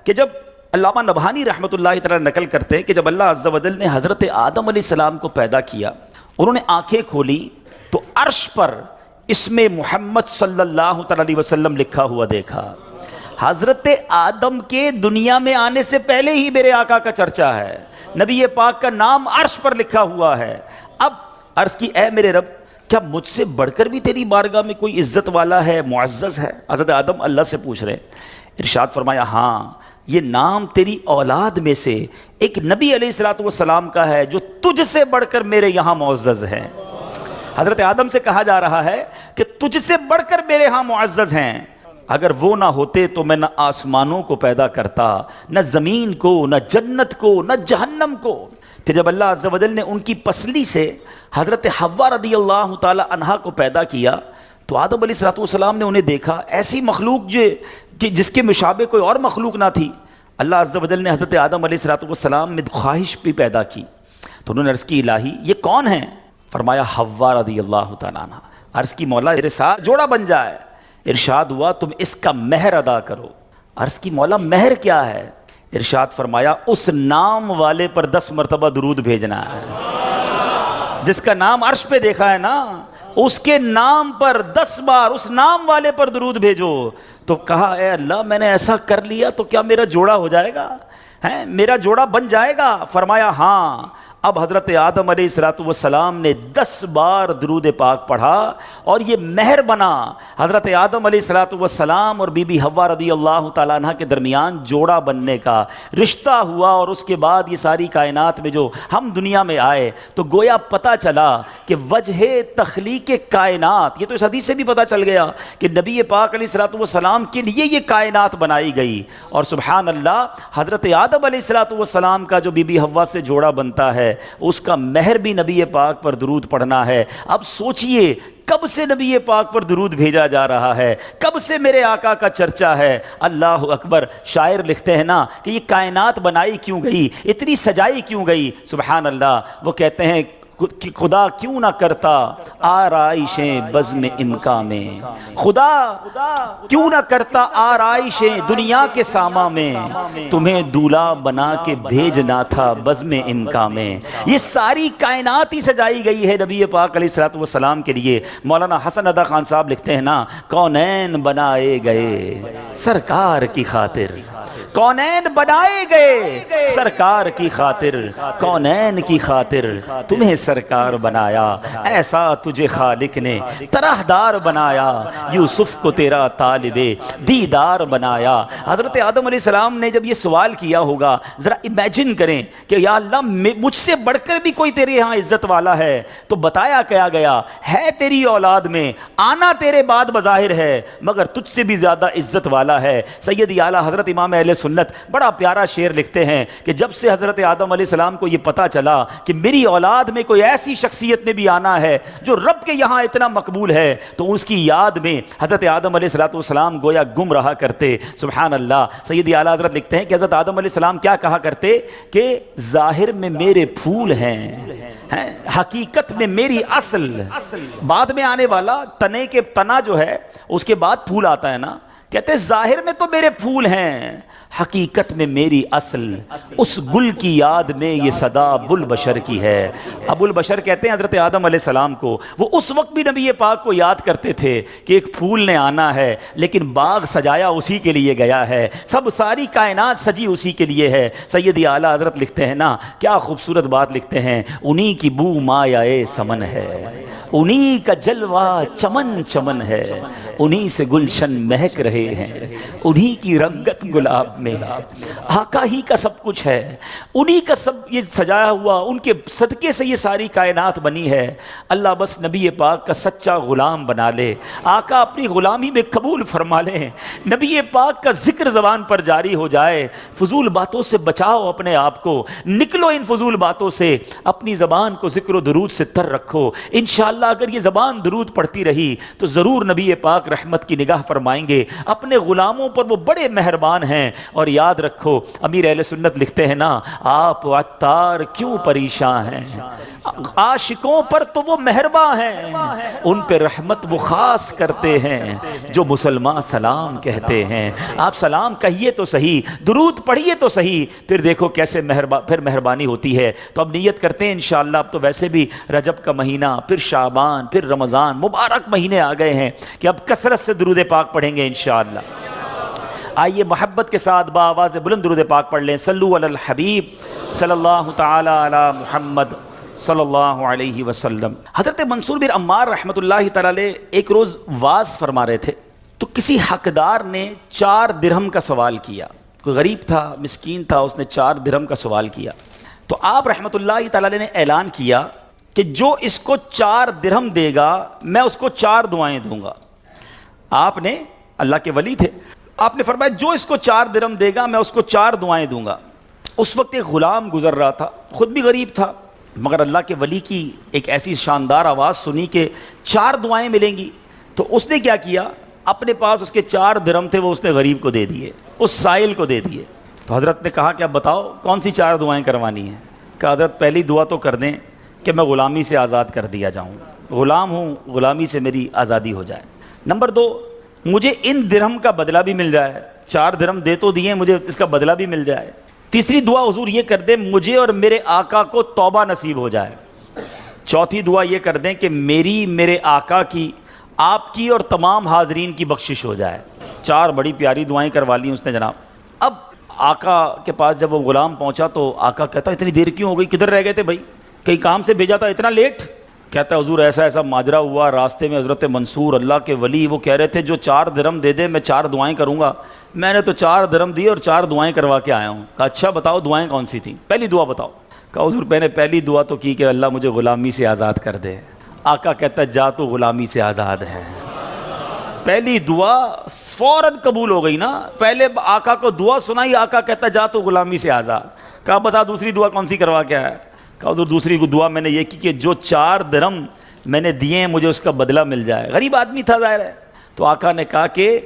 کہ جب علامہ نبہانی رحمۃ اللہ تعالی نقل کرتے ہیں کہ جب اللہ عز و جل نے حضرت آدم علیہ السلام کو پیدا کیا، انہوں نے آنکھیں کھولی تو عرش پر اسم محمد صلی اللہ تعالی علیہ وسلم لکھا ہوا دیکھا۔ حضرت آدم کے دنیا میں آنے سے پہلے ہی میرے آقا کا چرچا ہے، نبی پاک کا نام عرش پر لکھا ہوا ہے۔ اب عرض کی اے میرے رب، کیا مجھ سے بڑھ کر بھی تیری بارگاہ میں کوئی عزت والا ہے، معزز ہے؟ حضرت آدم اللہ سے پوچھ رہے ہیں۔ ارشاد فرمایا ہاں، یہ نام تیری اولاد میں سے ایک نبی علیہ الصلوۃ والسلام کا ہے جو تجھ سے بڑھ کر میرے یہاں معزز ہے۔ حضرت آدم سے کہا جا رہا ہے کہ تجھ سے بڑھ کر میرے ہاں معزز ہیں، اگر وہ نہ ہوتے تو میں نہ آسمانوں کو پیدا کرتا، نہ زمین کو، نہ جنت کو، نہ جہنم کو۔ پھر جب اللہ عز و جل نے ان کی پسلی سے حضرت حوا رضی اللہ تعالی عنہا کو پیدا کیا تو آدم علیہ الصلوۃ والسلام نے انہیں دیکھا، ایسی مخلوق جس کے مشابہ کوئی اور مخلوق نہ تھی۔ اللہ عز و جل نے حضرت آدم علیہ الصلوۃ والسلام میں خواہش بھی پیدا کی تو انہوں نے عرض کی الہی یہ کون ہیں؟ فرمایا حوا رضی اللہ تعالیٰ عنہ۔ عرض کی مولا میرے ساتھ جوڑا بن جائے۔ ارشاد ہوا تم اس کا مہر ادا کرو۔ عرض کی مولا مہر کیا ہے؟ ارشاد فرمایا اس نام والے پر 10 مرتبہ درود بھیجنا ہے، جس کا نام عرش پہ دیکھا ہے نا، اس کے نام پر 10 بار اس نام والے پر درود بھیجو۔ تو کہا اے اللہ میں نے ایسا کر لیا تو کیا میرا جوڑا ہو جائے گا؟ میرا جوڑا بن جائے گا؟ فرمایا ہاں۔ اب حضرت آدم علیہ الصلوۃ والسلام نے 10 بار درود پاک پڑھا اور یہ مہر بنا حضرت آدم علیہ الصلوۃ والسلام اور بی بی حوا رضی اللہ تعالیٰ عنہ کے درمیان جوڑا بننے کا رشتہ ہوا۔ اور اس کے بعد یہ ساری کائنات میں جو ہم دنیا میں آئے تو گویا پتہ چلا کہ وجہ تخلیق کائنات، یہ تو اس حدیث سے بھی پتہ چل گیا کہ نبی پاک علیہ الصلوۃ والسلام کے لیے یہ کائنات بنائی گئی۔ اور سبحان اللہ، حضرت آدم علیہ الصلوۃ والسلام کا جو بی بی حوا سے جوڑا بنتا ہے اس کا مہر بھی نبی پاک پر درود پڑھنا ہے۔ اب سوچئے کب سے نبی پاک پر درود بھیجا جا رہا ہے، کب سے میرے آقا کا چرچا ہے۔ اللہ اکبر۔ شاعر لکھتے ہیں نا کہ یہ کائنات بنائی کیوں گئی، اتنی سجائی کیوں گئی؟ سبحان اللہ۔ وہ کہتے ہیں کہ خدا کیوں نہ کرتا آرائشیں بزم امکا میں، خدا کیوں نہ کرتا آرائشیں دنیا کے ساما میں، تمہیں دولہا بنا کے بھیجنا تھا بزم امکا میں۔ یہ ساری کائنات ہی سجائی گئی ہے نبی پاک علیہ الصلوۃ والسلام کے لیے۔ مولانا حسن ادا خان صاحب لکھتے ہیں نا، کونین بنائے گئے سرکار کی خاطر، کونین بنائے گئے سرکار کی خاطر، کونین کی خاطر تمہیں سرکار بنایا، ایسا تجھے خالق نے طرح دار بنایا، یوسف کو تیرا طالب دیدار بنایا۔ حضرت آدم علیہ السلام نے جب یہ سوال کیا ہوگا، ذرا امیجن کریں کہ یا اللہ مجھ سے بڑھ کر بھی کوئی تیرے یہاں عزت والا ہے، تو بتایا کیا گیا ہے تیری اولاد میں، آنا تیرے بعد بظاہر ہے مگر تجھ سے بھی زیادہ عزت والا ہے۔ سیدی اعلیٰ حضرت امام اہل سنت بڑا پیارا شعر لکھتے ہیں کہ جب سے حضرت آدم علیہ السلام کو یہ پتا چلا کہ میری اولاد میں کوئی ایسی شخصیت نے بھی آنا ہے جو رب کے یہاں اتنا مقبول ہے، تو اس کی یاد میں حضرت آدم علیہ السلام گویا گم رہا کرتے۔ سبحان اللہ۔ سیدی اعلیٰ حضرت لکھتے ہیں کہ حضرت آدم علیہ السلام کیا کہا کرتے کہ ظاہر میں میرے پھول ہیں، حقیقت میں میری اصل۔ بعد میں آنے والا تنے کے تنا جو ہے اس کے بعد پھول آتا ہے نا، کہتے ہیں ظاہر میں تو میرے پھول ہیں، حقیقت میں میری اصل، اس گل کی یاد میں یہ صدا ابو البشر کی ہے۔ ابو البشر کہتے ہیں حضرت آدم علیہ السلام کو، وہ اس وقت بھی نبی پاک کو یاد کرتے تھے کہ ایک پھول نے آنا ہے، لیکن باغ سجایا اسی کے لیے گیا ہے، سب ساری کائنات سجی اسی کے لیے ہے۔ سیدی اعلیٰ حضرت لکھتے ہیں نا، کیا خوبصورت بات لکھتے ہیں، انہی کی بو مایہ سمن ہے، انہی کا جلوہ چمن چمن ہے، انہی سے گلشن مہک رہے ہیں، انہی کی رنگت گلاب میں، آقا ہی کا سب کچھ ہے، انہی کا سب یہ سجایا ہوا، ان کے صدقے سے یہ ساری کائنات بنی ہے۔ اللہ بس نبی پاک کا سچا غلام بنا لے، آقا اپنی غلامی میں قبول فرما لیں، نبی پاک کا ذکر زبان پر جاری ہو جائے۔ فضول باتوں سے بچاؤ اپنے آپ کو، نکلو ان فضول باتوں سے، اپنی زبان کو ذکر و درود سے تر رکھو، انشاءاللہ انشاءاللہ اگر یہ زبان درود پڑھتی رہی تو ضرور نبی پاک رحمت کی نگاہ فرمائیں گے. اپنے غلاموں پر وہ بڑے مہربان ہیں. اور یاد رکھو امیر اہل سنت لکھتے ہیں نا, آپ عطار کیوں پریشان ہیں, عاشقوں پر تو وہ مہربان ہیں, ان پہ رحمت وہ خاص کرتے ہیں جو مسلمان سلام کہتے ہیں. آپ سلام کہیے تو صحیح, درود پڑھیے تو صحیح, پھر دیکھو کیسے پھر مہربانی ہوتی ہے. تو اب نیت کرتے ہیں انشاءاللہ, اب تو ویسے بھی رجب کا مہینہ, پھر شعبان, پھر رمضان, مبارک مہینے آ گئے ہیں کہ اب کثرت سے درود پاک پڑھیں گے انشاءاللہ. آئیے محبت کے ساتھ بآواز بلند درود پاک پڑھ لیں. صلو علی الحبیب صلی اللہ تعالی علی محمد صلی اللہ علیہ وسلم. حضرت منصور بن عمار رحمۃ اللہ تعالی علیہ ایک روز واز فرما رہے تھے, تو کسی حقدار نے 4 درہم کا سوال کیا. کوئی غریب تھا, مسکین تھا, اس نے 4 درہم کا سوال کیا. تو آپ رحمۃ اللہ تعالی علیہ نے اعلان کیا کہ جو اس کو 4 درہم دے گا میں اس کو 4 دعائیں دوں گا. آپ نے, اللہ کے ولی تھے, آپ نے فرمایا جو اس کو 4 درہم دے گا میں اس کو 4 دعائیں دوں گا. اس وقت ایک غلام گزر رہا تھا, خود بھی غریب تھا, مگر اللہ کے ولی کی ایک ایسی شاندار آواز سنی کہ 4 دعائیں ملیں گی. تو اس نے کیا کیا, اپنے پاس اس کے 4 درہم تھے وہ اس نے غریب کو دے دیے, اس سائل کو دے دیے. تو حضرت نے کہا کہ اب بتاؤ کون سی 4 دعائیں کروانی ہیں. کہ حضرت پہلی دعا تو کر دیں کہ میں غلامی سے آزاد کر دیا جاؤں, غلام ہوں, غلامی سے میری آزادی ہو جائے. نمبر 2, مجھے ان درہم کا بدلہ بھی مل جائے, 4 درہم دے تو دیے, مجھے اس کا بدلہ بھی مل جائے. تیسری دعا حضور یہ کر دیں مجھے اور میرے آقا کو توبہ نصیب ہو جائے. چوتھی دعا یہ کر دیں کہ میری, میرے آقا کی, آپ کی اور تمام حاضرین کی بخشش ہو جائے. 4 بڑی پیاری دعائیں کروا لی اس نے جناب. اب آقا کے پاس جب وہ غلام پہنچا تو آقا کہتا اتنی دیر کیوں ہو گئی, کدھر رہ گئے تھے بھائی, کہیں کام سے بھیجا تھا اتنا لیٹ. کہتا ہے حضور ایسا ایسا ماجرا ہوا, راستے میں حضرت منصور اللہ کے ولی وہ کہہ رہے تھے جو 4 درہم دے دے میں 4 دعائیں کروں گا. میں نے تو 4 درہم دی اور 4 دعائیں کروا کے آیا ہوں. کہا اچھا بتاؤ دعائیں کون سی تھیں, پہلی دعا بتاؤ. کہا حضور میں نے پہلی دعا تو کی کہ اللہ مجھے غلامی سے آزاد کر دے. آقا کہتا ہے جا تو غلامی سے آزاد ہے. پہلی دعا فوراً قبول ہو گئی نا, پہلے آقا کو دعا سنائی, آقا کہتا ہے جا تو غلامی سے آزاد. کہا بتا دوسری دعا کون سی کروا کے آیا. کہا حضور دوسری دعا میں نے یہ کی کہ جو 4 درہم میں نے دیے ہیں مجھے اس کا بدلہ مل جائے. غریب آدمی تھا ظاہر ہے. تو آقا نے کہا کہ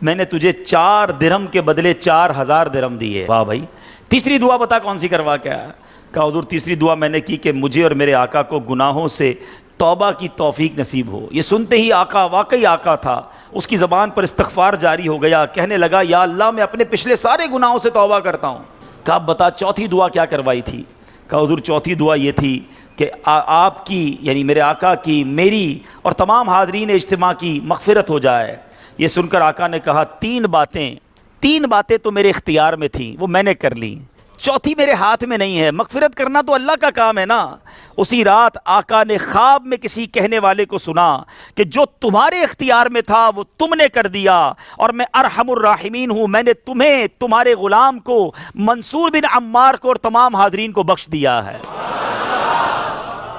میں نے تجھے 4 درہم کے بدلے 4000 درہم دیے. واہ بھائی, تیسری دعا بتا کون سی کروا کے آیا. کہا حضور تیسری دعا میں نے کی کہ مجھے اور میرے آقا کو گناہوں سے توبہ کی توفیق نصیب ہو. یہ سنتے ہی آقا واقعی آقا تھا, اس کی زبان پر استغفار جاری ہو گیا, کہنے لگا یا اللہ میں اپنے پچھلے سارے گناہوں سے توبہ کرتا ہوں. کہا بتا چوتھی دعا کیا کروائی تھی. کہا حضور چوتھی دعا یہ تھی کہ آپ کی یعنی میرے آقا کی, میری اور تمام حاضرین اجتماع کی مغفرت ہو جائے. یہ سن کر آقا نے کہا 3 باتیں تو میرے اختیار میں تھیں وہ میں نے کر لیں, چوتھی میرے ہاتھ میں نہیں ہے. مغفرت کرنا تو اللہ کا کام ہے نا. اسی رات آقا نے خواب میں کسی کہنے والے کو سنا کہ جو تمہارے اختیار میں تھا وہ تم نے کر دیا, اور میں ارحم الراحمین ہوں, میں نے تمہیں, تمہارے غلام کو, منصور بن عمار کو اور تمام حاضرین کو بخش دیا ہے.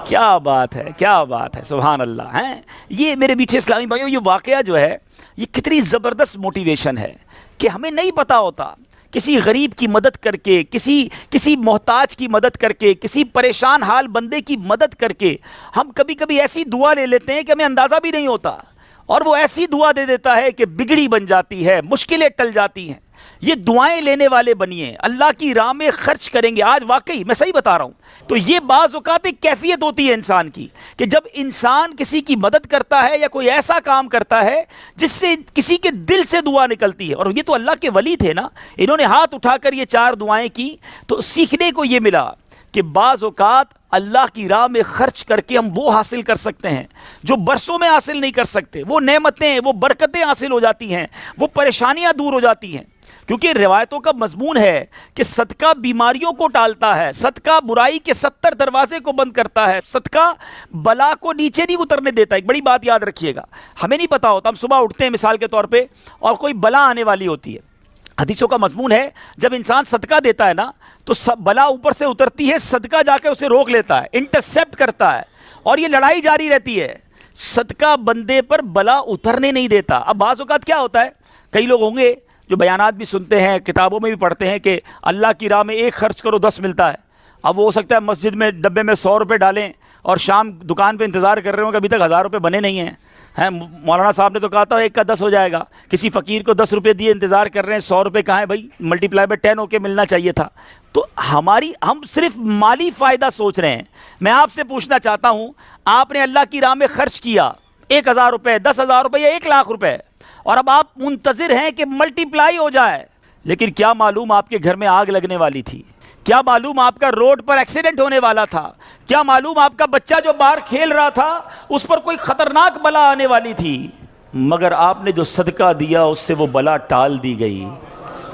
کیا بات ہے, کیا بات ہے, سبحان اللہ. ہیں یہ میرے میٹھے اسلامی بھائیوں, یہ واقعہ جو ہے یہ کتنی زبردست موٹیویشن ہے کہ ہمیں نہیں پتا ہوتا کسی غریب کی مدد کر کے, کسی محتاج کی مدد کر کے, کسی پریشان حال بندے کی مدد کر کے ہم کبھی کبھی ایسی دعا لے لیتے ہیں کہ ہمیں اندازہ بھی نہیں ہوتا, اور وہ ایسی دعا دے دیتا ہے کہ بگڑی بن جاتی ہے, مشکلیں ٹل جاتی ہیں. یہ دعائیں لینے والے بنیے, اللہ کی راہ میں خرچ کریں گے. آج واقعی میں صحیح بتا رہا ہوں, تو یہ بعض اوقات ایک کیفیت ہوتی ہے انسان کی کہ جب انسان کسی کی مدد کرتا ہے یا کوئی ایسا کام کرتا ہے جس سے کسی کے دل سے دعا نکلتی ہے. اور یہ تو اللہ کے ولی تھے نا, انہوں نے ہاتھ اٹھا کر یہ 4 دعائیں کی. تو سیکھنے کو یہ ملا کہ بعض اوقات اللہ کی راہ میں خرچ کر کے ہم وہ حاصل کر سکتے ہیں جو برسوں میں حاصل نہیں کر سکتے. وہ نعمتیں, وہ برکتیں حاصل ہو جاتی ہیں, وہ پریشانیاں دور ہو جاتی ہیں. کیونکہ روایتوں کا مضمون ہے کہ صدقہ بیماریوں کو ٹالتا ہے, صدقہ برائی کے 70 دروازے کو بند کرتا ہے, صدقہ بلا کو نیچے نہیں اترنے دیتا. ایک بڑی بات یاد رکھیے گا, ہمیں نہیں پتا ہوتا, ہم صبح اٹھتے ہیں مثال کے طور پہ اور کوئی بلا آنے والی ہوتی ہے. حدیثوں کا مضمون ہے جب انسان صدقہ دیتا ہے نا تو بلا اوپر سے اترتی ہے, صدقہ جا کے اسے روک لیتا ہے, انٹرسیپٹ کرتا ہے, اور یہ لڑائی جاری رہتی ہے. صدقہ بندے پر بلا اترنے نہیں دیتا. اب بعض اوقات کیا ہوتا ہے, کئی لوگ ہوں گے جو بیانات بھی سنتے ہیں, کتابوں میں بھی پڑھتے ہیں کہ اللہ کی راہ میں 1 خرچ کرو 10 ملتا ہے. اب وہ ہو سکتا ہے مسجد میں ڈبے میں 100 روپے ڈالیں اور شام دکان پہ انتظار کر رہے ہوں کہ ابھی تک 1000 روپے بنے نہیں ہیں. مولانا صاحب نے تو کہا تھا 1 کا 10 ہو جائے گا. کسی فقیر کو 10 روپے دیے انتظار کر رہے ہیں, 100 روپے کہاں ہے بھائی, ملٹی پلائی بائی 10 ہو کے ملنا چاہیے تھا. تو ہم صرف مالی فائدہ سوچ رہے ہیں. میں آپ سے پوچھنا چاہتا ہوں, آپ نے اللہ کی راہ میں خرچ کیا 1000 روپے, 10,000 روپے یا 1 لاکھ روپے, اور اب آپ منتظر ہیں کہ ملٹی پلائی ہو جائے, لیکن کیا معلوم آپ کے گھر میں آگ لگنے والی تھی, کیا معلوم آپ کا روڈ پر ایکسیڈنٹ ہونے والا تھا, کیا معلوم آپ کا بچہ جو باہر کھیل رہا تھا اس پر کوئی خطرناک بلا آنے والی تھی, مگر آپ نے جو صدقہ دیا اس سے وہ بلا ٹال دی گئی.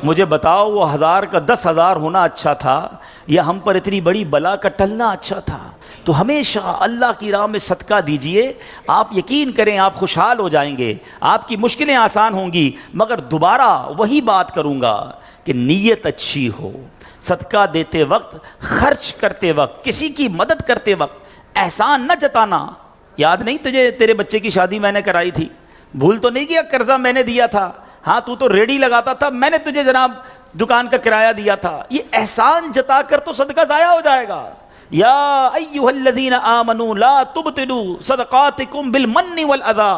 مجھے بتاؤ وہ 1000 کا 10,000 ہونا اچھا تھا یا ہم پر اتنی بڑی بلا کا ٹلنا اچھا تھا؟ تو ہمیشہ اللہ کی راہ میں صدقہ دیجئے, آپ یقین کریں آپ خوشحال ہو جائیں گے, آپ کی مشکلیں آسان ہوں گی. مگر دوبارہ وہی بات کروں گا کہ نیت اچھی ہو. صدقہ دیتے وقت, خرچ کرتے وقت, کسی کی مدد کرتے وقت احسان نہ جتانا. یاد نہیں تجھے تیرے بچے کی شادی میں نے کرائی تھی؟ بھول تو نہیں کیا قرضہ میں نے دیا تھا؟ ہاں تو ریڈی لگاتا تھا, میں نے تجھے جناب دکان کا کرایہ دیا تھا. یہ احسان جتا کر تو صدقہ ضائع ہو جائے گا. یا ایھا الذین آمنوا لا تبطلوا صدقاتکم بالمن والاذی,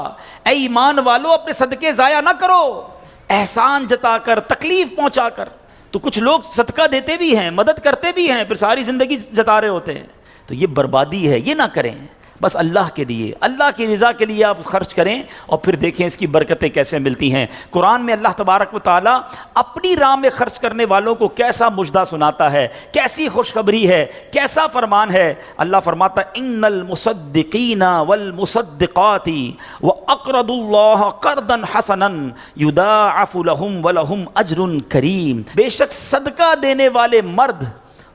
اے ایمان والو اپنے صدقے ضائع نہ کرو احسان جتا کر, تکلیف پہنچا کر. تو کچھ لوگ صدقہ دیتے بھی ہیں, مدد کرتے بھی ہیں, پھر ساری زندگی جتا رہے ہوتے ہیں. تو یہ بربادی ہے, یہ نہ کریں. بس اللہ کے لیے, اللہ کی رضا کے لیے آپ خرچ کریں, اور پھر دیکھیں اس کی برکتیں کیسے ملتی ہیں. قرآن میں اللہ تبارک و تعالیٰ اپنی راہ میں خرچ کرنے والوں کو کیسا مژدہ سناتا ہے, کیسی خوشخبری ہے, کیسا فرمان ہے. اللہ فرماتا ہے ان المصدقین والمصدقات واقرضوا اللہ قرضا حسنا یضاعف لهم ولهم اجر کریم. بے شک صدقہ دینے والے مرد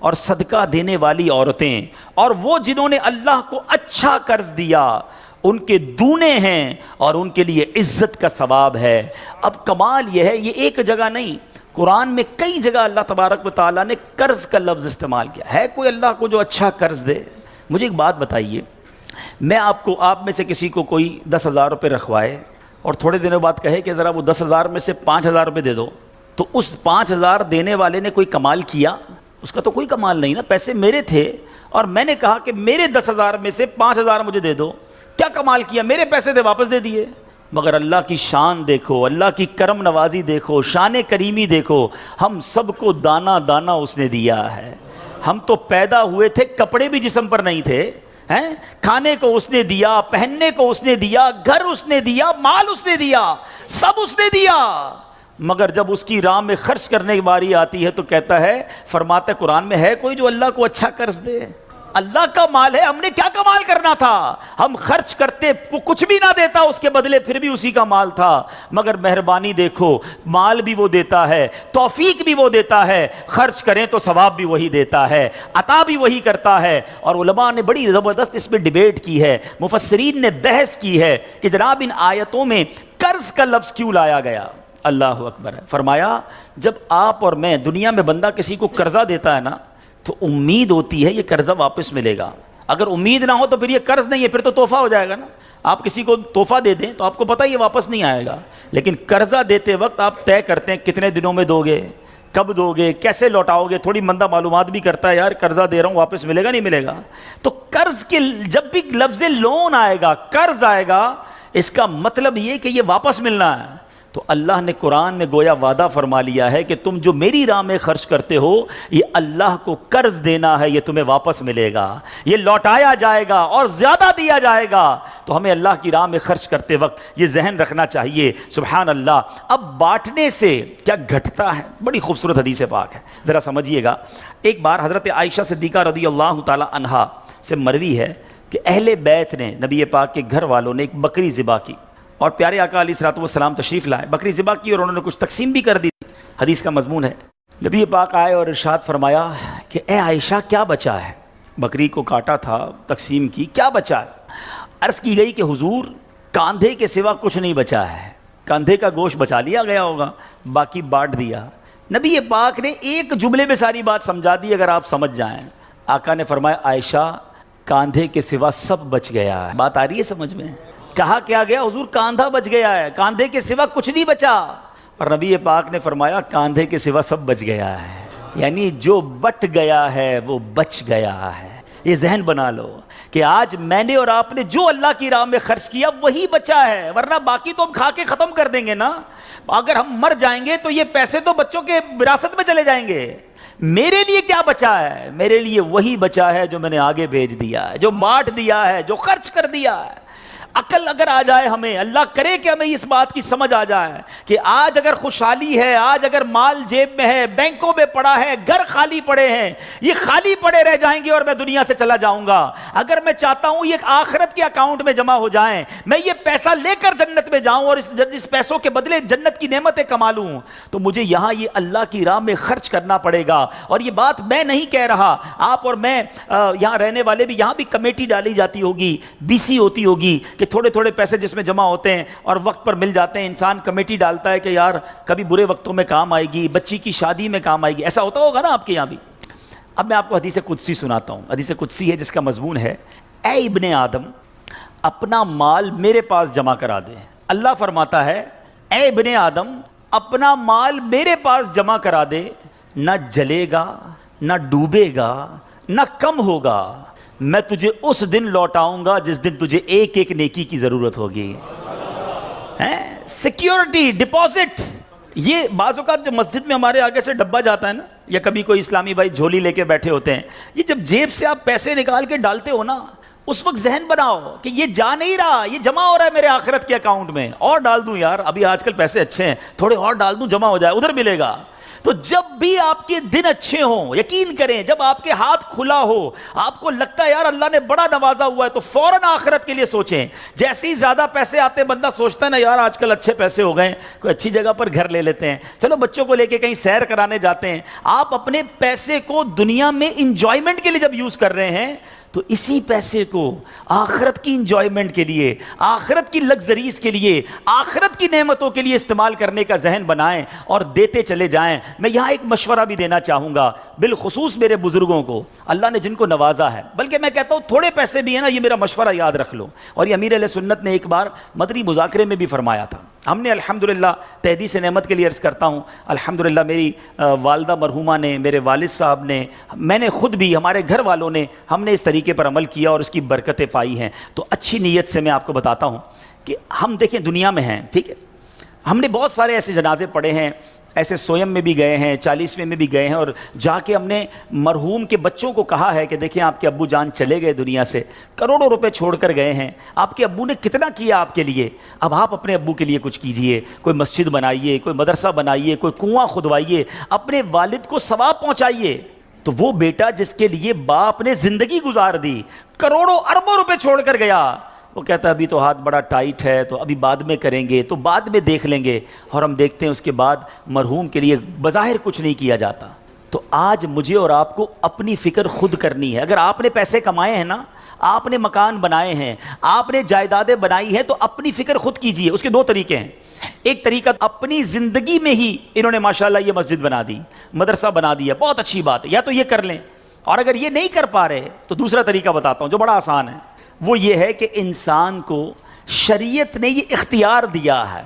اور صدقہ دینے والی عورتیں, اور وہ جنہوں نے اللہ کو اچھا قرض دیا, ان کے دونے ہیں اور ان کے لیے عزت کا ثواب ہے. اب کمال یہ ہے, یہ ایک جگہ نہیں, قرآن میں کئی جگہ اللہ تبارک و تعالیٰ نے قرض کا لفظ استعمال کیا ہے. کوئی اللہ کو جو اچھا قرض دے؟ مجھے ایک بات بتائیے, میں آپ میں سے کسی کو کوئی 10,000 روپے رکھوائے اور تھوڑے دنوں بعد کہے کہ ذرا وہ 10,000 میں سے 5,000 روپے دے دو, تو اس 5,000 دینے والے نے کوئی کمال کیا؟ اس کا تو کوئی کمال نہیں نا. پیسے میرے تھے اور میں نے کہا کہ میرے 10,000 میں سے 5,000 مجھے دے دو. کیا کمال کیا؟ میرے پیسے تھے, واپس دے دیے. مگر اللہ کی شان دیکھو, اللہ کی کرم نوازی دیکھو, شان کریمی دیکھو. ہم سب کو دانا دانا اس نے دیا ہے. ہم تو پیدا ہوئے تھے, کپڑے بھی جسم پر نہیں تھے, کھانے کو اس نے دیا, پہننے کو اس نے دیا, گھر اس نے دیا, مال اس نے دیا, سب اس نے دیا. مگر جب اس کی راہ میں خرچ کرنے کی باری آتی ہے تو کہتا ہے, فرماتا ہے قرآن میں, ہے کوئی جو اللہ کو اچھا قرض دے؟ اللہ کا مال ہے, ہم نے کیا کمال کرنا تھا؟ ہم خرچ کرتے, وہ کچھ بھی نہ دیتا اس کے بدلے, پھر بھی اسی کا مال تھا. مگر مہربانی دیکھو, مال بھی وہ دیتا ہے, توفیق بھی وہ دیتا ہے, خرچ کریں تو ثواب بھی وہی دیتا ہے, عطا بھی وہی کرتا ہے. اور علماء نے بڑی زبردست اس پہ ڈیبیٹ کی ہے, مفسرین نے بحث کی ہے کہ جناب ان آیتوں میں قرض کا لفظ کیوں لایا گیا. اللہ اکبر. فرمایا جب آپ اور میں, دنیا میں بندہ کسی کو قرضہ دیتا ہے نا, تو امید ہوتی ہے یہ قرضہ واپس ملے گا. اگر امید نہ ہو تو پھر یہ قرض نہیں ہے, پھر تو تحفہ ہو جائے گا نا. آپ کسی کو تحفہ دے دیں تو آپ کو پتہ یہ واپس نہیں آئے گا, لیکن قرضہ دیتے وقت آپ طے کرتے ہیں کتنے دنوں میں دو گے, کب دو گے, کیسے لوٹاؤ گے. تھوڑی بندہ معلومات بھی کرتا ہے, یار قرضہ دے رہا ہوں, واپس ملے گا نہیں ملے گا. تو قرض کے جب بھی لفظ لون آئے گا, قرض آئے گا, اس کا مطلب یہ کہ یہ واپس ملنا ہے. تو اللہ نے قرآن میں گویا وعدہ فرما لیا ہے کہ تم جو میری راہ میں خرچ کرتے ہو, یہ اللہ کو قرض دینا ہے, یہ تمہیں واپس ملے گا, یہ لوٹایا جائے گا اور زیادہ دیا جائے گا. تو ہمیں اللہ کی راہ میں خرچ کرتے وقت یہ ذہن رکھنا چاہیے. سبحان اللہ. اب بانٹنے سے کیا گھٹتا ہے؟ بڑی خوبصورت حدیث پاک ہے, ذرا سمجھیے گا. ایک بار حضرت عائشہ صدیقہ رضی اللہ تعالی عنہا سے مروی ہے کہ اہل بیت نے, نبی پاک کے گھر والوں نے ایک بکری ذبح کی, اور پیارے آقا علیہ الصلوۃ والسلام تشریف لائے, بکری ذبح کی اور انہوں نے کچھ تقسیم بھی کر دی. حدیث کا مضمون ہے, نبی پاک آئے اور ارشاد فرمایا کہ اے عائشہ کیا بچا ہے؟ بکری کو کاٹا تھا, تقسیم کی, کیا بچا ہے؟ عرض کی گئی کہ حضور کاندھے کے سوا کچھ نہیں بچا ہے, کاندھے کا گوشت بچا لیا گیا ہوگا, باقی بانٹ دیا. نبی پاک نے ایک جملے میں ساری بات سمجھا دی, اگر آپ سمجھ جائیں. آقا نے فرمایا عائشہ کاندھے کے سوا سب بچ گیا ہے. بات آ رہی ہے سمجھ میں؟ کہا کیا گیا؟ حضور کاندھا بچ گیا ہے, کاندھے کے سوا کچھ نہیں بچا. اور نبی پاک نے فرمایا کاندھے کے سوا سب بچ گیا ہے, یعنی جو بٹ گیا ہے وہ بچ گیا ہے. یہ ذہن بنا لو کہ آج میں نے اور آپ نے جو اللہ کی راہ میں خرچ کیا وہی بچا ہے، ورنہ باقی تو ہم کھا کے ختم کر دیں گے نا. اگر ہم مر جائیں گے تو یہ پیسے تو بچوں کے وراثت میں چلے جائیں گے. میرے لیے کیا بچا ہے؟ میرے لیے وہی بچا ہے جو میں نے آگے بھیج دیا ہے، جو بانٹ دیا ہے، جو خرچ کر دیا ہے. عقل اگر آ جائے ہمیں، اللہ کرے کہ ہمیں اس بات کی سمجھ آ جائے کہ آج اگر خوشحالی ہے، آج اگر مال جیب میں ہے، بینکوں میں پڑا ہے، گھر خالی پڑے ہیں، یہ خالی پڑے رہ جائیں گے اور میں دنیا سے چلا جاؤں گا. اگر میں چاہتا ہوں یہ آخرت کے اکاؤنٹ میں جمع ہو جائیں، میں یہ پیسہ لے کر جنت میں جاؤں اور اس پیسوں کے بدلے جنت کی نعمتیں کما لوں، تو مجھے یہاں یہ اللہ کی راہ میں خرچ کرنا پڑے گا. اور یہ بات میں نہیں کہہ رہا، آپ اور میں یہاں رہنے والے بھی، یہاں بھی کمیٹی ڈالی جاتی ہوگی، BC ہوتی ہوگی کہ تھوڑے تھوڑے پیسے جس میں جمع ہوتے ہیں اور وقت پر مل جاتے ہیں. انسان کمیٹی ڈالتا ہے کہ یار کبھی برے وقتوں میں کام آئے گی، بچی کی شادی میں کام آئے گی. ایسا ہوتا ہوگا نا آپ کے یہاں بھی. اب میں آپ کو حدیث قدسی سناتا ہوں. حدیث قدسی ہے جس کا مضمون ہے، اے ابن آدم اپنا مال میرے پاس جمع کرا دے. اللہ فرماتا ہے اے ابن آدم اپنا مال میرے پاس جمع کرا دے، نہ جلے گا، نہ ڈوبے گا، نہ کم ہوگا. میں تجھے اس دن لوٹاؤں گا جس دن تجھے ایک ایک نیکی کی ضرورت ہوگی. Security deposit. یہ بعض اوقات جو مسجد میں ہمارے آگے سے ڈبہ جاتا ہے نا، یا کبھی کوئی اسلامی بھائی جھولی لے کے بیٹھے ہوتے ہیں، یہ جب جیب سے آپ پیسے نکال کے ڈالتے ہو نا، اس وقت ذہن بناؤ کہ یہ جا نہیں رہا، یہ جمع ہو رہا ہے میرے آخرت کے اکاؤنٹ میں. اور ڈال دوں یار، ابھی آج کل پیسے اچھے ہیں، تھوڑے اور ڈال دوں جمع ہو جائے، ادھر ملے گا. تو جب بھی آپ کے دن اچھے ہوں، یقین کریں جب آپ کے ہاتھ کھلا ہو، آپ کو لگتا ہے یار اللہ نے بڑا نوازا ہوا ہے، تو فوراً آخرت کے لیے سوچیں. جیسے ہی زیادہ پیسے آتے بندہ سوچتا ہے نا یار آج کل اچھے پیسے ہو گئے، کوئی اچھی جگہ پر گھر لے لیتے ہیں، چلو بچوں کو لے کے کہیں سیر کرانے جاتے ہیں. آپ اپنے پیسے کو دنیا میں انجوائمنٹ کے لیے جب یوز کر رہے ہیں تو اسی پیسے کو آخرت کی انجوائمنٹ کے لیے، آخرت کی لگزریز کے لیے، آخرت کی نعمتوں کے لیے استعمال کرنے کا ذہن بنائیں اور دیتے چلے جائیں. میں یہاں ایک مشورہ بھی دینا چاہوں گا بالخصوص میرے بزرگوں کو، اللہ نے جن کو نوازا ہے، بلکہ میں کہتا ہوں تھوڑے پیسے بھی ہیں نا، یہ میرا مشورہ یاد رکھ لو. اور یہ امیر علیہ سنت نے ایک بار مدنی مذاکرے میں بھی فرمایا تھا. ہم نے الحمدللہ تحدیث نعمت کے لیے عرض کرتا ہوں، الحمدللہ میری والدہ مرحومہ نے، میرے والد صاحب نے، میں نے خود بھی، ہمارے گھر والوں نے، ہم نے اس طریقے پر عمل کیا اور اس کی برکتیں پائی ہیں. تو اچھی نیت سے میں آپ کو بتاتا ہوں کہ ہم دیکھیں دنیا میں ہیں، ٹھیک ہے، ہم نے بہت سارے ایسے جنازے پڑھے ہیں، ایسے سویم میں بھی گئے ہیں، 40ویں میں بھی گئے ہیں، اور جا کے ہم نے مرحوم کے بچوں کو کہا ہے کہ دیکھیں آپ کے ابو جان چلے گئے دنیا سے، کروڑوں روپے چھوڑ کر گئے ہیں، آپ کے ابو نے کتنا کیا آپ کے لیے، اب آپ اپنے ابو کے لیے کچھ کیجئے، کوئی مسجد بنائیے، کوئی مدرسہ بنائیے، کوئی کنواں کھدوائیے، اپنے والد کو ثواب پہنچائیے. تو وہ بیٹا جس کے لیے باپ نے زندگی گزار دی، کروڑوں اربوں روپے چھوڑ کر گیا، وہ کہتا ہے ابھی تو ہاتھ بڑا ٹائٹ ہے، تو ابھی بعد میں کریں گے، تو بعد میں دیکھ لیں گے. اور ہم دیکھتے ہیں اس کے بعد مرحوم کے لیے بظاہر کچھ نہیں کیا جاتا. تو آج مجھے اور آپ کو اپنی فکر خود کرنی ہے. اگر آپ نے پیسے کمائے ہیں نا، آپ نے مکان بنائے ہیں، آپ نے جائیدادیں بنائی ہیں، تو اپنی فکر خود کیجئے. اس کے دو طریقے ہیں. ایک طریقہ اپنی زندگی میں ہی انہوں نے ماشاءاللہ یہ مسجد بنا دی، مدرسہ بنا دیا، بہت اچھی بات ہے، یا تو یہ کر لیں. اور اگر یہ نہیں کر پا رہے تو دوسرا طریقہ بتاتا ہوں جو بڑا آسان ہے. وہ یہ ہے کہ انسان کو شریعت نے یہ اختیار دیا ہے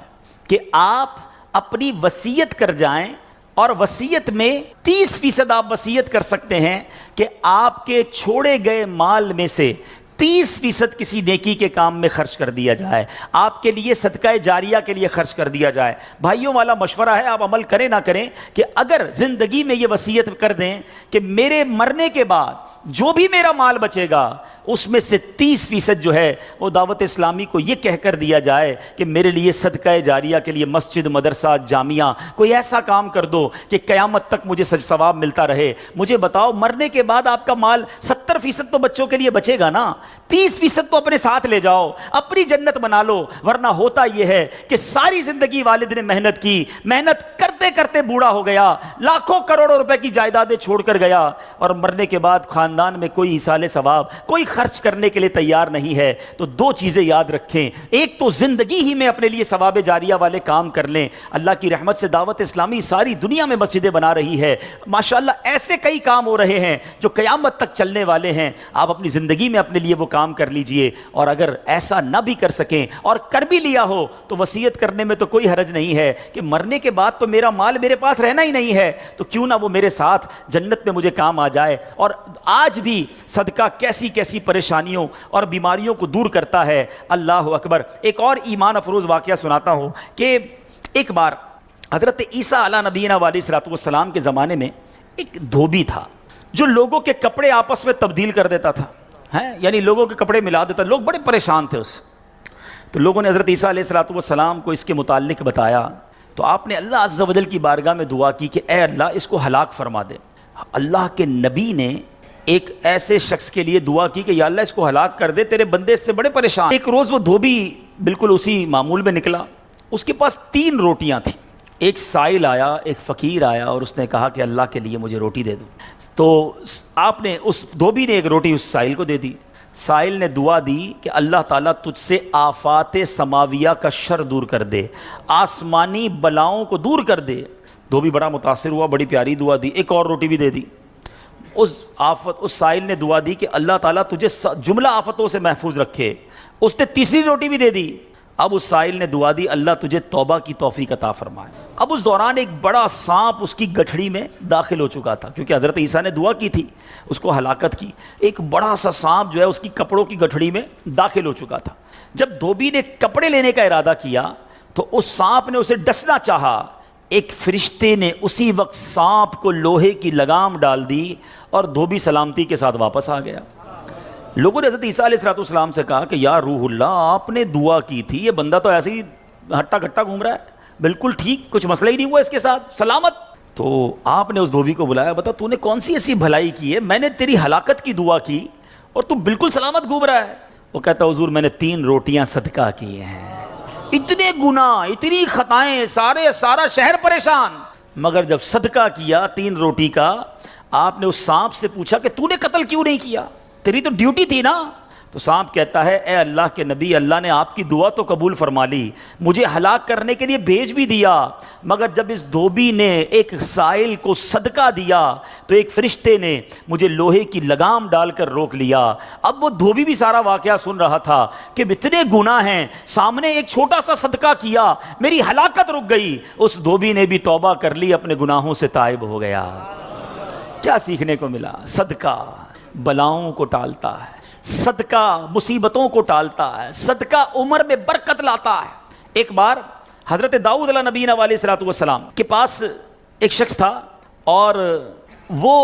کہ آپ اپنی وصیت کر جائیں، اور وصیت میں 30% آپ وصیت کر سکتے ہیں کہ آپ کے چھوڑے گئے مال میں سے 30% کسی نیکی کے کام میں خرچ کر دیا جائے، آپ کے لیے صدقہ جاریہ کے لیے خرچ کر دیا جائے. بھائیوں والا مشورہ ہے، آپ عمل کریں نہ کریں، کہ اگر زندگی میں یہ وصیت کر دیں کہ میرے مرنے کے بعد جو بھی میرا مال بچے گا اس میں سے 30% جو ہے وہ دعوت اسلامی کو یہ کہہ کر دیا جائے کہ میرے لیے صدقہ جاریہ کے لیے مسجد، مدرسہ، جامعہ، کوئی ایسا کام کر دو کہ قیامت تک مجھے ثواب ملتا رہے. مجھے بتاؤ مرنے کے بعد آپ کا مال 70% تو بچوں کے لیے بچے گا نا، 30% تو اپنے ساتھ لے جاؤ، اپنی جنت بنا لو. ورنہ ہوتا یہ ہے کہ ساری زندگی والد نے محنت کی، محنت کرتے کرتے بوڑھا ہو گیا، لاکھوں کروڑوں روپے کی جائیدادیں چھوڑ کر گیا، اور مرنے کے بعد خاندان میں کوئی ایصال ثواب، کوئی خرچ کرنے کے لیے تیار نہیں ہے. تو دو چیزیں یاد رکھیں، ایک تو زندگی ہی میں اپنے لیے ثواب جاریہ والے کام کر لیں. اللہ کی رحمت سے دعوت اسلامی ساری دنیا میں مسجدیں بنا رہی ہے، ماشاءاللہ ایسے کئی کام ہو رہے ہیں جو قیامت تک چلنے والے ہیں. آپ اپنی زندگی میں اپنے لیے وہ کام کر لیجئے، اور اگر ایسا نہ بھی کر سکیں اور کر بھی لیا ہو تو وصیت کرنے میں تو کوئی حرج نہیں ہے کہ مرنے کے بعد تو میرا مال میرے پاس رہنا ہی نہیں ہے، تو کیوں نہ وہ میرے ساتھ جنت میں مجھے کام آ جائے۔ اور آج بھی صدقہ کیسی کیسی پریشانیوں اور بیماریوں کو دور کرتا ہے، اللہ اکبر۔ ایک اور ایمان افروز واقعہ سناتا ہوں کہ ایک بار حضرت عیسیٰ علیہ نبینا علیہ الصلوۃ والسلام کے زمانے میں ایک دھوبی تھا جو لوگوں کے کپڑے آپس میں تبدیل کر دیتا تھا، یعنی لوگوں کے کپڑے ملا دیتا، لوگ بڑے پریشان تھے اس سے۔ تو لوگوں نے حضرت عیسیٰ علیہ الصلوۃ والسلام کو اس کے متعلق بتایا، تو آپ نے اللہ عز و جل کی بارگاہ میں دعا کی کہ اے اللہ اس کو ہلاک فرما دے۔ اللہ کے نبی نے ایک ایسے شخص کے لیے دعا کی کہ یا اللہ اس کو ہلاک کر دے، تیرے بندے اس سے بڑے پریشان۔ ایک روز وہ دھوبی بالکل اسی معمول میں نکلا، اس کے پاس 3 روٹیاں تھیں۔ ایک سائل آیا، ایک فقیر آیا اور اس نے کہا کہ اللہ کے لیے مجھے روٹی دے دو، تو آپ نے اس دھوبی نے ایک روٹی اس سائل کو دے دی۔ سائل نے دعا دی کہ اللہ تعالیٰ تجھ سے آفات سماویہ کا شر دور کر دے، آسمانی بلاؤں کو دور کر دے۔ دھوبی بڑا متاثر ہوا، بڑی پیاری دعا دی، ایک اور روٹی بھی دے دی۔ اس سائل نے دعا دی کہ اللہ تعالیٰ تجھے جملہ آفتوں سے محفوظ رکھے، اس نے تیسری روٹی بھی دے دی۔ اب اس سائل نے دعا دی اللہ تجھے توبہ کی توفیق عطا فرمائے۔ اب اس دوران ایک بڑا سانپ اس کی گٹھڑی میں داخل ہو چکا تھا، کیونکہ حضرت عیسیٰ نے دعا کی تھی اس کو ہلاکت کی۔ ایک بڑا سا سانپ جو ہے اس کی کپڑوں کی گٹھڑی میں داخل ہو چکا تھا۔ جب دھوبی نے کپڑے لینے کا ارادہ کیا تو اس سانپ نے اسے ڈسنا چاہا، ایک فرشتے نے اسی وقت سانپ کو لوہے کی لگام ڈال دی اور دھوبی سلامتی کے ساتھ واپس آ گیا۔ لوگوں نے حضرت عیسیٰ علیہ السلام سے کہا کہ یا روح اللہ، آپ نے دعا کی تھی، یہ بندہ تو ایسے ہی ہٹا کٹا گھوم رہا ہے، بالکل ٹھیک، کچھ مسئلہ ہی نہیں ہوا اس کے ساتھ، سلامت۔ تو آپ نے اس دھوبی کو بلایا، بتا تو نے کون سی ایسی بھلائی کی ہے، میں نے تیری ہلاکت کی دعا کی اور تو بالکل سلامت گھوم رہا ہے۔ وہ کہتا حضور میں نے 3 روٹیاں صدقہ کی ہیں، اتنے گناہ، اتنی خطائیں، سارا شہر پریشان، مگر جب صدقہ کیا 3 روٹی کا، آپ نے اس سانپ سے پوچھا کہ تو نے قتل کیوں نہیں کیا، تیری تو ڈیوٹی تھی نا۔ تو سانپ کہتا ہے اے اللہ کے نبی، اللہ نے آپ کی دعا تو قبول فرما لی، مجھے ہلاک کرنے کے لیے بھیج بھی دیا، مگر جب اس دھوبی نے ایک سائل کو صدقہ دیا تو ایک فرشتے نے مجھے لوہے کی لگام ڈال کر روک لیا۔ اب وہ دھوبی بھی سارا واقعہ سن رہا تھا کہ اتنے گناہ ہیں، سامنے ایک چھوٹا سا صدقہ کیا، میری ہلاکت رک گئی۔ اس دھوبی نے بھی توبہ کر لی، اپنے گناہوں سے تائب ہو گیا۔ کیا سیکھنے کو ملا؟ صدقہ بلاؤں کو ٹالتا ہے، صدقہ مصیبتوں کو ٹالتا ہے، صدقہ عمر میں برکت لاتا ہے۔ ایک بار حضرت داؤد علیہ نبینا علیہ الصلوۃ والسلام کے پاس ایک شخص تھا اور وہ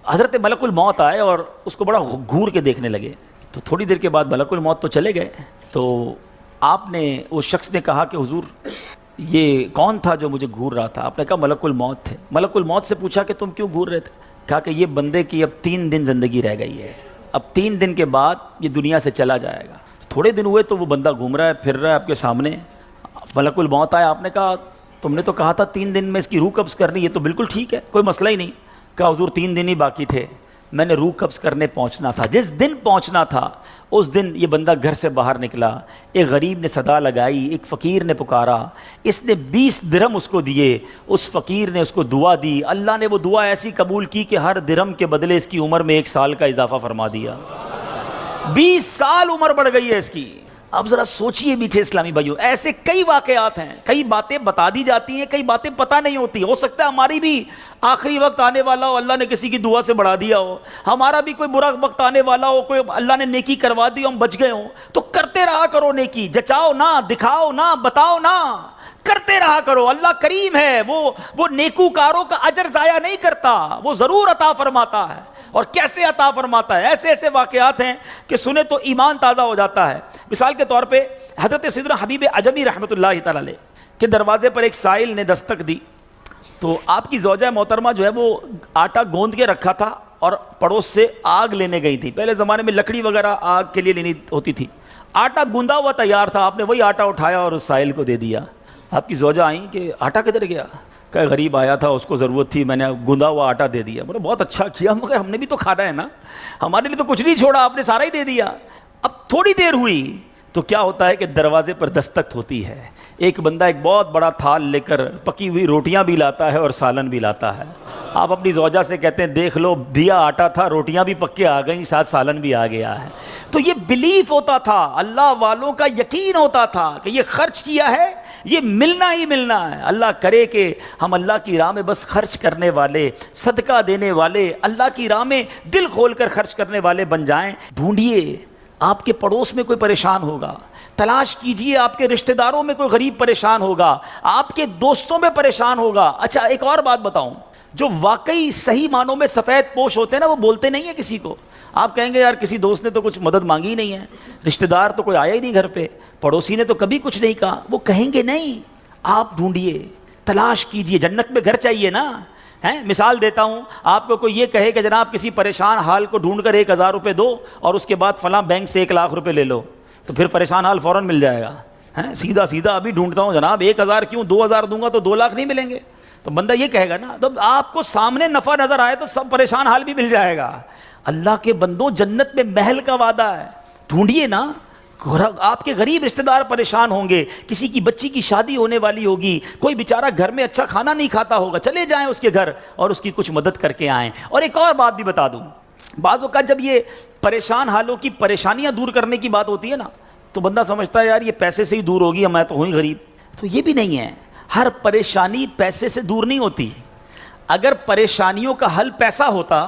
حضرت ملک الموت آئے اور اس کو بڑا گھور کے دیکھنے لگے۔ تو تھوڑی دیر کے بعد ملک الموت تو چلے گئے، تو آپ نے اس شخص نے کہا کہ حضور یہ کون تھا جو مجھے گھور رہا تھا؟ آپ نے کہا ملک الموت تھے۔ ملک الموت سے پوچھا کہ تم کیوں گھور رہے تھے؟ کہا کہ یہ بندے کی اب 3 دن زندگی رہ گئی ہے، اب 3 دن کے بعد یہ دنیا سے چلا جائے گا۔ تھوڑے دن ہوئے تو وہ بندہ گھوم رہا ہے، پھر رہا ہے آپ کے سامنے۔ ملک الموت آیا، آپ نے کہا تم نے تو کہا تھا 3 دن میں اس کی روح قبض کرنی ہے، تو بالکل ٹھیک ہے، کوئی مسئلہ ہی نہیں۔ کہا حضور 3 دن ہی باقی تھے، میں نے روح قبض کرنے پہنچنا تھا، جس دن پہنچنا تھا اس دن یہ بندہ گھر سے باہر نکلا، ایک غریب نے صدا لگائی، ایک فقیر نے پکارا، اس نے 20 درہم اس کو دیے، اس فقیر نے اس کو دعا دی، اللہ نے وہ دعا ایسی قبول کی کہ ہر درہم کے بدلے اس کی عمر میں 1 سال کا اضافہ فرما دیا۔ 20 سال عمر بڑھ گئی ہے اس کی۔ اب ذرا سوچئے میٹھے اسلامی بھائیوں، ایسے کئی واقعات ہیں، کئی باتیں بتا دی جاتی ہیں، کئی باتیں پتہ نہیں ہوتی۔ ہو سکتا ہے ہماری بھی آخری وقت آنے والا ہو، اللہ نے کسی کی دعا سے بڑھا دیا ہو، ہمارا بھی کوئی برا وقت آنے والا ہو، کوئی اللہ نے نیکی کروا دی، ہم بچ گئے ہوں، تو کرتے رہا کرو نیکی، جچاؤ نہ، دکھاؤ نہ، بتاؤ نہ، کرتے رہا کرو۔ اللہ کریم ہے، وہ نیکوکاروں کا اجر ضائع نہیں کرتا، وہ ضرور عطا فرماتا ہے، اور کیسے عطا فرماتا ہے۔ ایسے ایسے واقعات ہیں کہ سنے تو ایمان تازہ ہو جاتا ہے۔ مثال کے طور پہ حضرت سیدنا حبیب عجمی رحمۃ اللہ تعالی علیہ کے دروازے پر ایک سائل نے دستک دی، تو آپ کی زوجہ محترمہ جو ہے وہ آٹا گوندھ کے رکھا تھا اور پڑوس سے آگ لینے گئی تھی۔ پہلے زمانے میں لکڑی وغیرہ آگ کے لیے لینی ہوتی تھی، آٹا گوندا ہوا تیار تھا، آپ نے وہی آٹا اٹھایا اور اس سائل کو دے دیا۔ آپ کی زوجہ آئیں کہ آٹا کدھر گیا؟ کہ غریب آیا تھا، اس کو ضرورت تھی، میں نے گوندا ہوا آٹا دے دیا۔ بولے بہت اچھا کیا، مگر ہم نے بھی تو کھانا ہے نا، ہمارے لیے تو کچھ نہیں چھوڑا، آپ نے سارا ہی دے دیا۔ اب تھوڑی دیر ہوئی تو کیا ہوتا ہے کہ دروازے پر دستک ہوتی ہے، ایک بندہ ایک بہت بڑا تھال لے کر پکی ہوئی روٹیاں بھی لاتا ہے اور سالن بھی لاتا ہے. آپ اپنی زوجہ سے کہتے ہیں دیکھ لو دیا آٹا تھا، روٹیاں بھی پکے آ گئیں، ساتھ سالن بھی آ گیا ہے. تو یہ بلیف ہوتا تھا، اللہ والوں کا یقین ہوتا تھا کہ یہ خرچ کیا ہے یہ ملنا ہی ملنا ہے. اللہ کرے کہ ہم اللہ کی راہ میں بس خرچ کرنے والے، صدقہ دینے والے، اللہ کی راہ میں دل کھول کر خرچ کرنے والے بن جائیں. ڈھونڈیے آپ کے پڑوس میں کوئی پریشان ہوگا، تلاش کیجئے آپ کے رشتہ داروں میں کوئی غریب پریشان ہوگا، آپ کے دوستوں میں پریشان ہوگا. اچھا ایک اور بات بتاؤں، جو واقعی صحیح معنوں میں سفید پوش ہوتے ہیں نا وہ بولتے نہیں ہیں کسی کو. آپ کہیں گے یار کسی دوست نے تو کچھ مدد مانگی نہیں ہے، رشتہ دار تو کوئی آیا ہی نہیں گھر پہ، پڑوسی نے تو کبھی کچھ نہیں کہا، وہ کہیں گے نہیں. آپ ڈھونڈیے، تلاش کیجئے، جنت میں گھر چاہیے نا. مثال دیتا ہوں، آپ کو کوئی یہ کہے کہ جناب کسی پریشان حال کو ڈھونڈ کر 1000 روپے دو اور اس کے بعد فلاں بینک سے 1 لاکھ روپے لے لو، تو پھر پریشان حال فوراً مل جائے گا. سیدھا سیدھا ابھی ڈھونڈتا ہوں جناب 1000 کیوں، 2000 دوں گا تو 2 لاکھ نہیں ملیں گے، تو بندہ یہ کہے گا نا. تو آپ کو سامنے نفع نظر آئے تو سب پریشان حال بھی مل جائے گا. اللہ کے بندوں جنت میں محل کا وعدہ ہے، ڈھونڈیے نا. آپ کے غریب رشتہ دار پریشان ہوں گے، کسی کی بچی کی شادی ہونے والی ہوگی، کوئی بیچارہ گھر میں اچھا کھانا نہیں کھاتا ہوگا، چلے جائیں اس کے گھر اور اس کی کچھ مدد کر کے آئیں. اور ایک اور بات بھی بتا دوں، بعض اوقات جب یہ پریشان حالوں کی پریشانیاں دور کرنے کی بات ہوتی ہے نا تو بندہ سمجھتا ہے یار یہ پیسے سے ہی دور ہوگی، میں تو ہوں ہی غریب. تو یہ بھی نہیں ہے، ہر پریشانی پیسے سے دور نہیں ہوتی. اگر پریشانیوں کا حل پیسہ ہوتا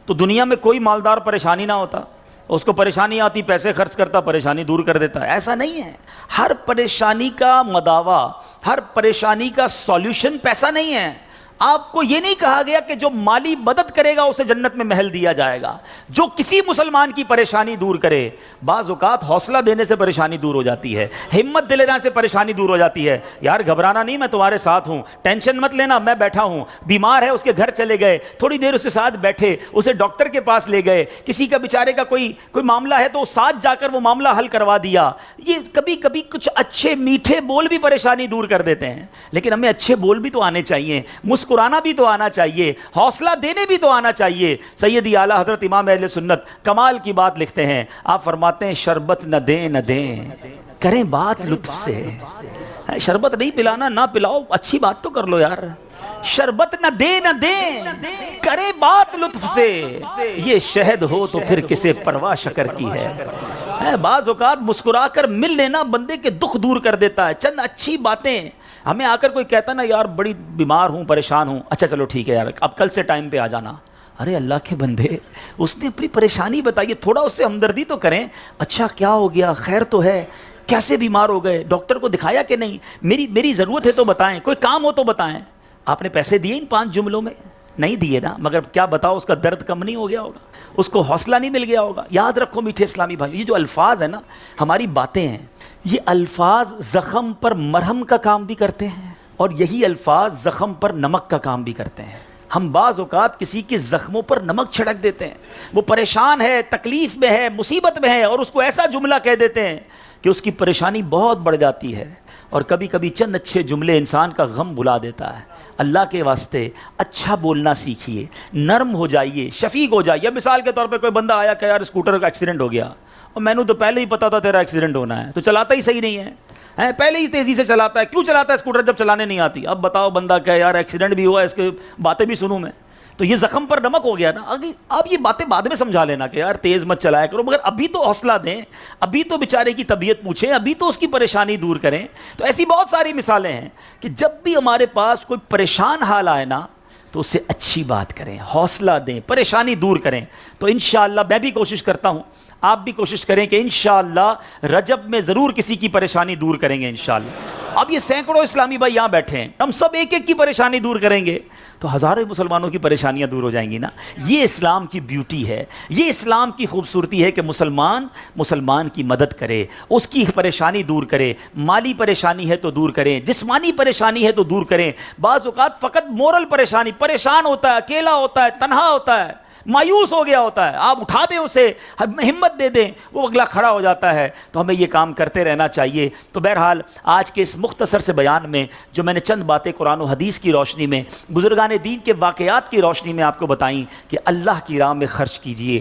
تو دنیا میں کوئی مالدار پریشانی نہ ہوتا. اس کو پریشانی آتی پیسے خرچ کرتا، پریشانی دور کر دیتا. ایسا نہیں ہے، ہر پریشانی کا مداوا، ہر پریشانی کا سولوشن پیسہ نہیں ہے. آپ کو یہ نہیں کہا گیا کہ جو مالی مدد کرے گا اسے جنت میں محل دیا جائے گا. جو کسی مسلمان کی پریشانی دور کرے، بعض اوقات حوصلہ دینے سے پریشانی دور ہو جاتی ہے، ہمت دلانے سے پریشانی دور ہو جاتی ہے. یار گھبرانا نہیں، میں تمہارے ساتھ ہوں، ٹینشن مت لینا، میں بیٹھا ہوں. بیمار ہے اس کے گھر چلے گئے، تھوڑی دیر اس کے ساتھ بیٹھے، اسے ڈاکٹر کے پاس لے گئے. کسی کا بیچارے کا کوئی معاملہ ہے تو ساتھ جا کر وہ معاملہ حل کروا دیا. یہ کبھی کبھی کچھ اچھے میٹھے بول بھی پریشانی دور کر دیتے ہیں. لیکن ہمیں اچھے بول بھی تو آنے چاہیے، مسکرانا بھی تو آنا چاہیے، حوصلہ دینے بھی تو آنا چاہیے. سیدی اعلیٰ حضرت امام اہل سنت کمال کی بات لکھتے ہیں، آپ فرماتے ہیں شربت نہ دیں نہ دیں، کریں بات لطف سے. شربت نہیں پلانا، نہ پلاؤ، اچھی بات تو کر لو یار. شربت نہ دے نہ دیں، کرے بات لطف سے، یہ شہد ہو تو پھر کسے پرواہ شکر کی ہے. بعض اوقات مسکرا کر مل لینا بندے کے دکھ دور کر دیتا ہے. چند اچھی باتیں، ہمیں آ کر کوئی کہتا نا یار بڑی بیمار ہوں، پریشان ہوں، اچھا چلو ٹھیک ہے یار اب کل سے ٹائم پہ آ جانا. ارے اللہ کے بندے، اس نے اپنی پریشانی بتائی، تھوڑا اس سے ہمدردی تو کریں. اچھا کیا ہو گیا، خیر تو ہے، کیسے بیمار ہو گئے، ڈاکٹر کو دکھایا کہ نہیں، میری ضرورت ہے تو بتائیں، کوئی کام ہو تو بتائیں. آپ نے پیسے دیے ان 5 جملوں میں؟ نہیں دیے نا، مگر کیا بتاؤ اس کا درد کم نہیں ہو گیا ہوگا، اس کو حوصلہ نہیں مل گیا ہوگا. یاد رکھو میٹھے اسلامی بھائی، یہ جو الفاظ ہیں نا، ہماری باتیں ہیں، یہ الفاظ زخم پر مرہم کا کام بھی کرتے ہیں اور یہی الفاظ زخم پر نمک کا کام بھی کرتے ہیں. ہم بعض اوقات کسی کے زخموں پر نمک چھڑک دیتے ہیں، وہ پریشان ہے، تکلیف میں ہے، مصیبت میں ہے، اور اس کو ایسا جملہ کہہ دیتے ہیں کہ اس کی پریشانی بہت بڑھ جاتی ہے. اور کبھی کبھی چند اچھے جملے انسان کا غم بھلا دیتا ہے. اللہ کے واسطے اچھا بولنا سیکھیے، نرم ہو جائیے، شفیق ہو جائیے. مثال کے طور پہ کوئی بندہ آیا کہ یار اسکوٹر کا ایکسیڈنٹ ہو گیا، اور میں نے تو پہلے ہی پتا تھا تیرا ایکسیڈنٹ ہونا ہے، تو چلاتا ہی صحیح نہیں ہے، پہلے ہی تیزی سے چلاتا ہے. کیوں چلاتا ہے اسکوٹر جب چلانے نہیں آتی؟ اب بتاؤ بندہ کہ یار ایکسیڈنٹ بھی ہوا ہے، اس کے باتیں بھی سنوں میں، تو یہ زخم پر نمک ہو گیا نا. آپ یہ باتیں بعد میں سمجھا لینا کہ یار تیز مت چلایا کرو، مگر ابھی تو حوصلہ دیں، ابھی تو بیچارے کی طبیعت پوچھیں، ابھی تو اس کی پریشانی دور کریں. تو ایسی بہت ساری مثالیں ہیں کہ جب بھی ہمارے پاس کوئی پریشان حال آئے نا تو اس سے اچھی بات کریں، حوصلہ دیں، پریشانی دور کریں. تو انشاءاللہ میں بھی کوشش کرتا ہوں، آپ بھی کوشش کریں کہ انشاءاللہ رجب میں ضرور کسی کی پریشانی دور کریں گے انشاءاللہ. اب یہ سینکڑوں اسلامی بھائی یہاں بیٹھے ہیں، ہم سب ایک ایک کی پریشانی دور کریں گے تو ہزاروں مسلمانوں کی پریشانیاں دور ہو جائیں گی نا. یہ اسلام کی بیوٹی ہے، یہ اسلام کی خوبصورتی ہے کہ مسلمان کی مدد کرے، اس کی پریشانی دور کرے. مالی پریشانی ہے تو دور کریں، جسمانی پریشانی ہے تو دور کریں. بعض اوقات فقط مورل پریشان ہوتا ہے، اکیلا ہوتا ہے، تنہا ہوتا ہے، مایوس ہو گیا ہوتا ہے، آپ اٹھا دیں اسے، ہمت دے دیں، وہ اگلا کھڑا ہو جاتا ہے. تو ہمیں یہ کام کرتے رہنا چاہیے. تو بہرحال آج کے اس مختصر سے بیان میں جو میں نے چند باتیں قرآن و حدیث کی روشنی میں، بزرگان دین کے واقعات کی روشنی میں آپ کو بتائیں کہ اللہ کی راہ میں خرچ کیجیے.